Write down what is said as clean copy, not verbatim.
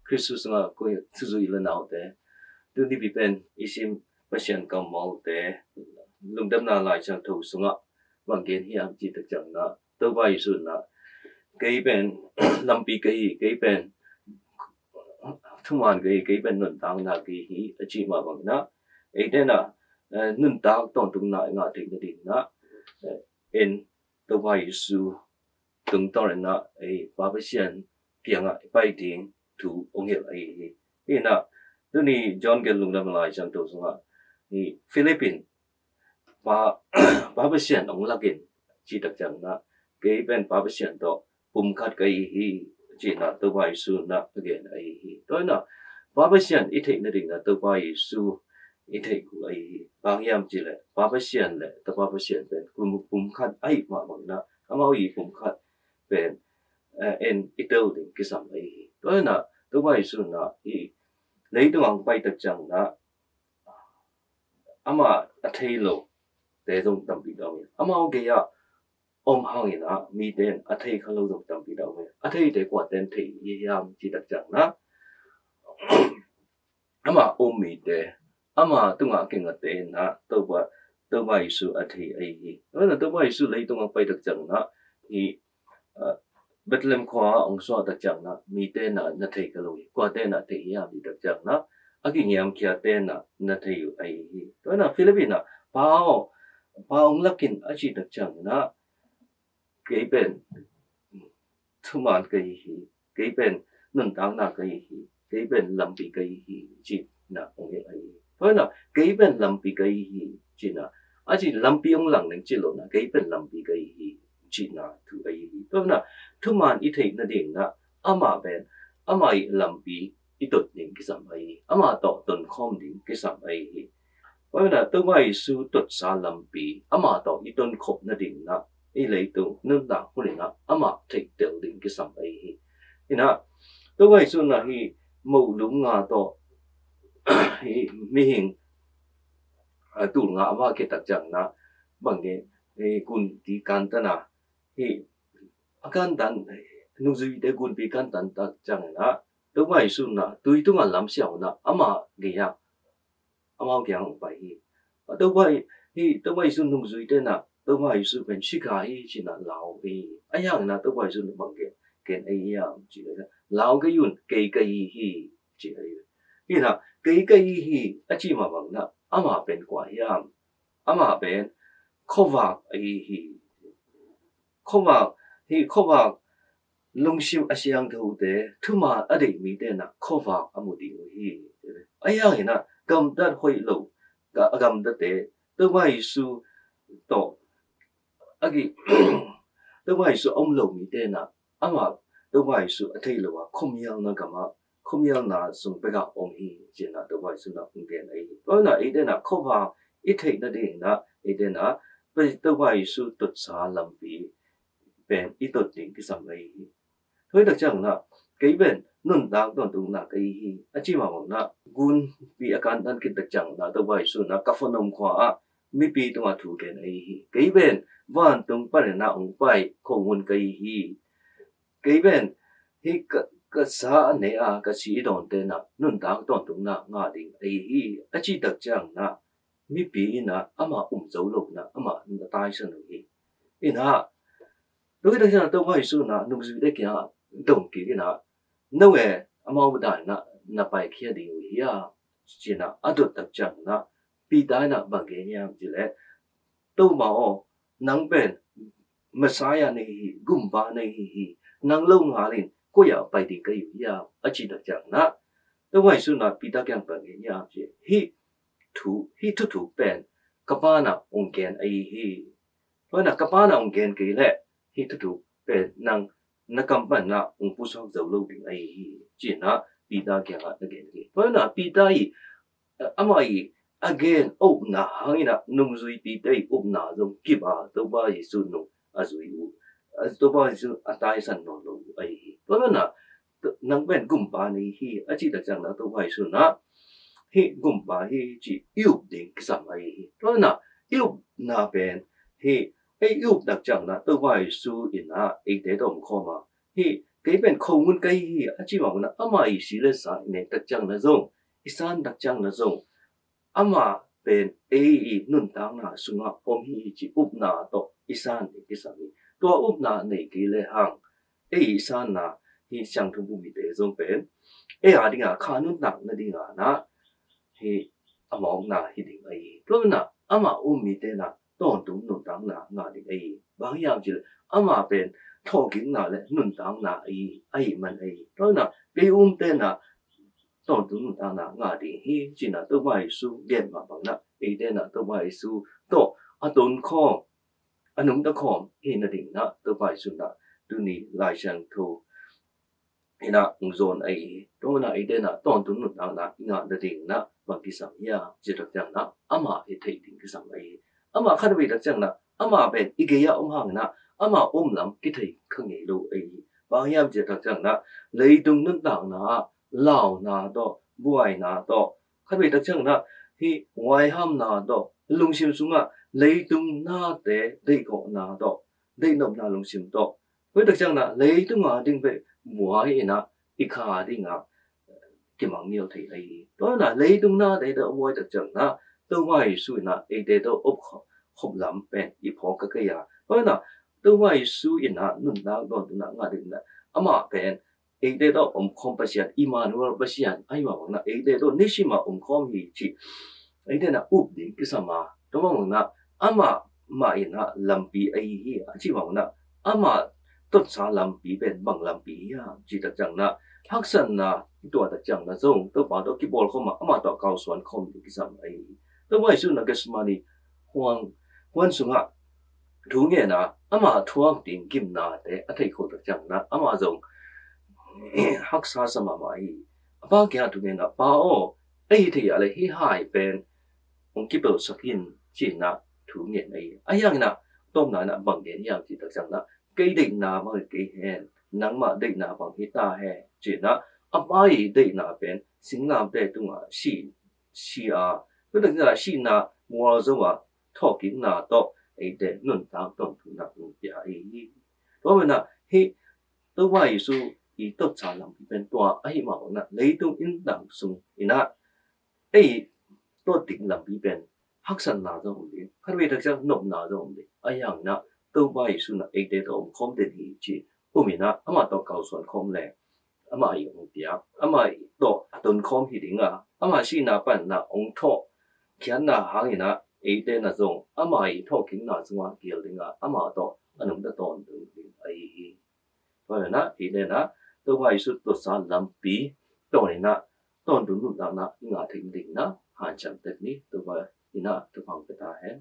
Christus nga ko suzu ila na te tu ni bipen isim pasien kamal te lungdam na lai chang tho sunga wang gen hiam chi tak chang na to ba isu na cái bên làm bị cái bên thông hoàn cái bên nền tảng là cái hi chỉ mà bằng nó ấy thế là nền tảng toàn tung lại ngã thì cái gì nó en tôi vai su tung tao là ấy ba mươi sen tiếng à bài tiếng thu ông hiểu ấy thế là tôi ni John cái lùng làm lại sang tôi xuống à thì Philippines ba mươi sen ông là cái chỉ đặc chẳng là cái bên ba mươi sen đó bùm khát cái hi chỉ là tôi vai su na cái ấy đó là ba mươi sen ít thế này là tôi vai su ít thế của ấy bao nhiêu chỉ là ba mươi sen là tôi ba mươi sen bên bùm khát ấy mà bằng na ama ấy bùm khát bên en ít đâu thì cái sản ấy đó là tôi vai su na hi lấy tôi bằng bay đặc chẳng là ama thấy lo để dùng tầm bị đâu ama cái ya hang ina mi den athei khalo dok tam pi daw me athei de kwa ten thei yam chi tak chang na ama mi de ama tunga kenga te na to ba isu athei ai hi na to ba isu lei tunga pai tak chang na hi Bethlehem khwa ong so tak chang na mi te na thei khalo kwa te na thei yam chi tak chang na aki nyam khya te na thei ai hi to na Philippines na pa ong lakin achi tak chang na cái bên thu man cái hi cái bên nền tảng là cái hi cái bên làm bị cái hi chỉ là ông ấy thôi là cái bên làm bị cái hi chỉ là chỉ làm bị ông lăng nên chỉ là cái bên làm bị cái hi chỉ là thứ ấy thôi là thu man ít thấy nó điện là bên làm bị ít đột điện cái sản ấy đột tuần không điện cái sản ấy thôi là tôi mới su đột sa làm bị đột ít tuần không nó điện là ý lấy tu nâng đạo của nó thích tiểu định cái sản ấy thì nó tôi vậy xuân là hi mẫu đúng ngà to hi mi hình tủ ngà và cái đặc chẳng là bằng cái quân tí can tân à hi can tân nung duy để quân bị can tân đặc chẳng là tôi vậy xuân là tôi tung làm xảo là cái ya cái không phải hi tôi vậy xuân nung duy thế nào tôi vai su bên chiếc cái chỉ là lão cái ấy hàng là tôi vai su bằng cái ấy chỉ là lão cái yun cái hi chỉ là cái hi chỉ mà bằng là bên quả ya bên cover ấy hi cover lung xiu asiang thu de thu mà ở đây mi de na cover đi hi ấy hàng là cầm đất hoi lâu cầm đất de tôi vai su to agi tôi vai su ông lâu mi te na tôi vai su thei lo wa không yang na kama không yang na sung pe ga ông hi je na tôi vai su na ung den ai tôi na ai de na cover ít thei na de na ai de na tôi vai su tut sa lam pi ben ít tut ding cái sam ai thôi được chẳng na cái bên nun dang don tu na cái hi chỉ mà na gun bi akan dan kit chẳng na tôi vai su na ka phonom khwa mi pi tu ma thu ken ai cái bên van tung pa na ong pai khong un kai hi cái bên hi ka sa ne ka si don te na nun dang don tung na nga ding ai hi chi tak chang na mi pi na zo lo na na tai san hi ina đối với tôi vai su na nung zu de kya dong ki na no e da na pai khia di hi ya chi na adot tak chang na pi dai na bang ge nya ji le to ma o nang ben Messiah này gumba này nang lâu ngà lên cô ya bài đi cái ya ở chỉ được chẳng na tôi hỏi số na bị ta kẹn bằng cái ya chứ hi thu ben kapana ông gen ai hi thôi na kapana ông gen cái lệ hi thu ben nang na kampan na ông pu sang dầu lâu đỉnh ai hi chỉ na bị ta kẹn là cái thôi na bị ta hi again na hangin na nung zui bị tay na giống kiba tôi ba su nung azui tôi bao giờ atai san no lo ai tôi na nang ben gumba ni hi achi da chang na tôibai su na hi gumba hi chỉ yêu ding cái sam ai tôi na yêu na ben hi ai yêu da chang na tôibai su in na ai de dom kho ma hi cái bên không muốn cái hi chỉ mà nó ama ý xí lên sa này đặc trăng nó rong isan đặc trăng nó rong ama bên ai nun tang na sunga om hi chỉ up na to isan ni isami to up na này cái lệ hàng ai isan na hi sang thung bu mi de rong bên ai à đi ngà khá nun tang na đi ngà na hi among na hi ding ai to na ama mi de na ton tung nun tang na ngà ding ai bang yam chỉ ama bên thọ kính nào lệ nun tang na ai man ai đó là cái tên là tổng thống nun tang na ngà đi hi chỉ là tôi mai su điện mà bằng na ai tên là tôi mai su to tôn kho nung đã kho hi na đỉnh na tôi mai su na tu ni lai sang thu hi na zone ai đó là ai tên là tổng thống nun tang na ngà đã đỉnh na bằng cái sam ya chỉ được rằng na ama ai thấy đỉnh cái sam ai ama khát về được rằng na ama bên cái ya hàng na ama lắm cái thầy không nghĩ đâu ấy bao nhiêu chỉ thật rằng là lấy tung nước tảng na lao na đó buai na đó khác biệt thật rằng là thì ngoài ham na đó lung sim sung à lấy tung na để đây có na đó đây nộp na lung sim đó với thật rằng là lấy tung à đinh về buai na ít khá đi ngà cái mảng nhiều thầy ấy đó là lấy tung na để đó buai thật rằng là tôi ngoài suy na ấy để đó ốp không lắm bên ít phò cái à đó là tôi ngoài su in ha nun da don na nga din na ama pen e de do khom pasian Immanuel pasian ai ma na e de do nishima khom hi chi e de na up din kisama to ma na ama ma in ha lampi ai hi chi ma na ama tot sa lampi ben bang lampi ya chi ta chang na haksan na to ta chang na zong to ba do ki bol khom ma ama to kaw suan khom di kisam ai to mai su na kesmani huang huan sunga thú nghe na ama thuang tin kim na te athai kho tak chang na ama zong hak sa sama mai ba kya thu nghe na ba o ai thi ale hi hai pen ong ki bo sakin chi na thu nghe nei ayang na tom na bang gen yang chi tak chang na cây định na ma cây hen nang ma định na bang hi ta he chi na apai định na pen sing nam te tu ma si a ko tak na si na mo zo wa tho kin na to ấy để nâng cao tổng thu nhập của nhà ấy đó là khi tôi vay su ý tốt trả làm bên tòa ấy mà là lấy tôi in đẳng sung ina ấy tôi định làm bên học sinh nào đó không đi các vị thực ra nộp nào đó không đi ấy hàng na tôi vay su là ấy để tôi không đến gì chỉ của mình na mà tôi cầu xuân không lẽ mà ấy không tiếc mà tôi tuần không thì định à mà xin na bạn na ông thọ khiến na hàng na ấy tên là dùng ấy thọ kính là dùng kiểu định à đó anh không đã tồn được ấy vậy na ấy tên là tôi vay suốt tôi san làm pi tôi này na tồn được lúc nào na ngã thình định na hạn chậm tết ní tôi vay na tôi phòng cái ta hết